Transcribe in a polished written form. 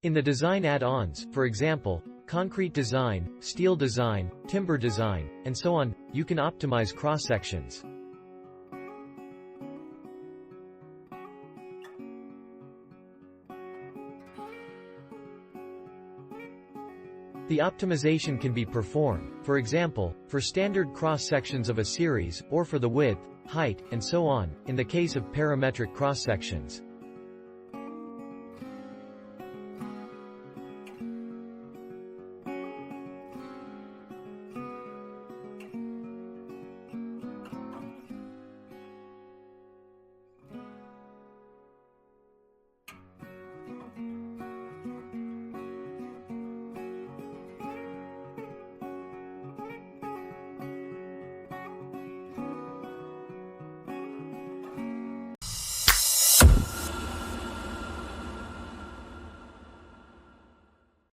In the design add-ons, for example, concrete design, steel design, timber design, and so on, you can optimize cross-sections. The optimization can be performed, for example, for standard cross-sections of a series, or for the width, height, and so on, in the case of parametric cross-sections.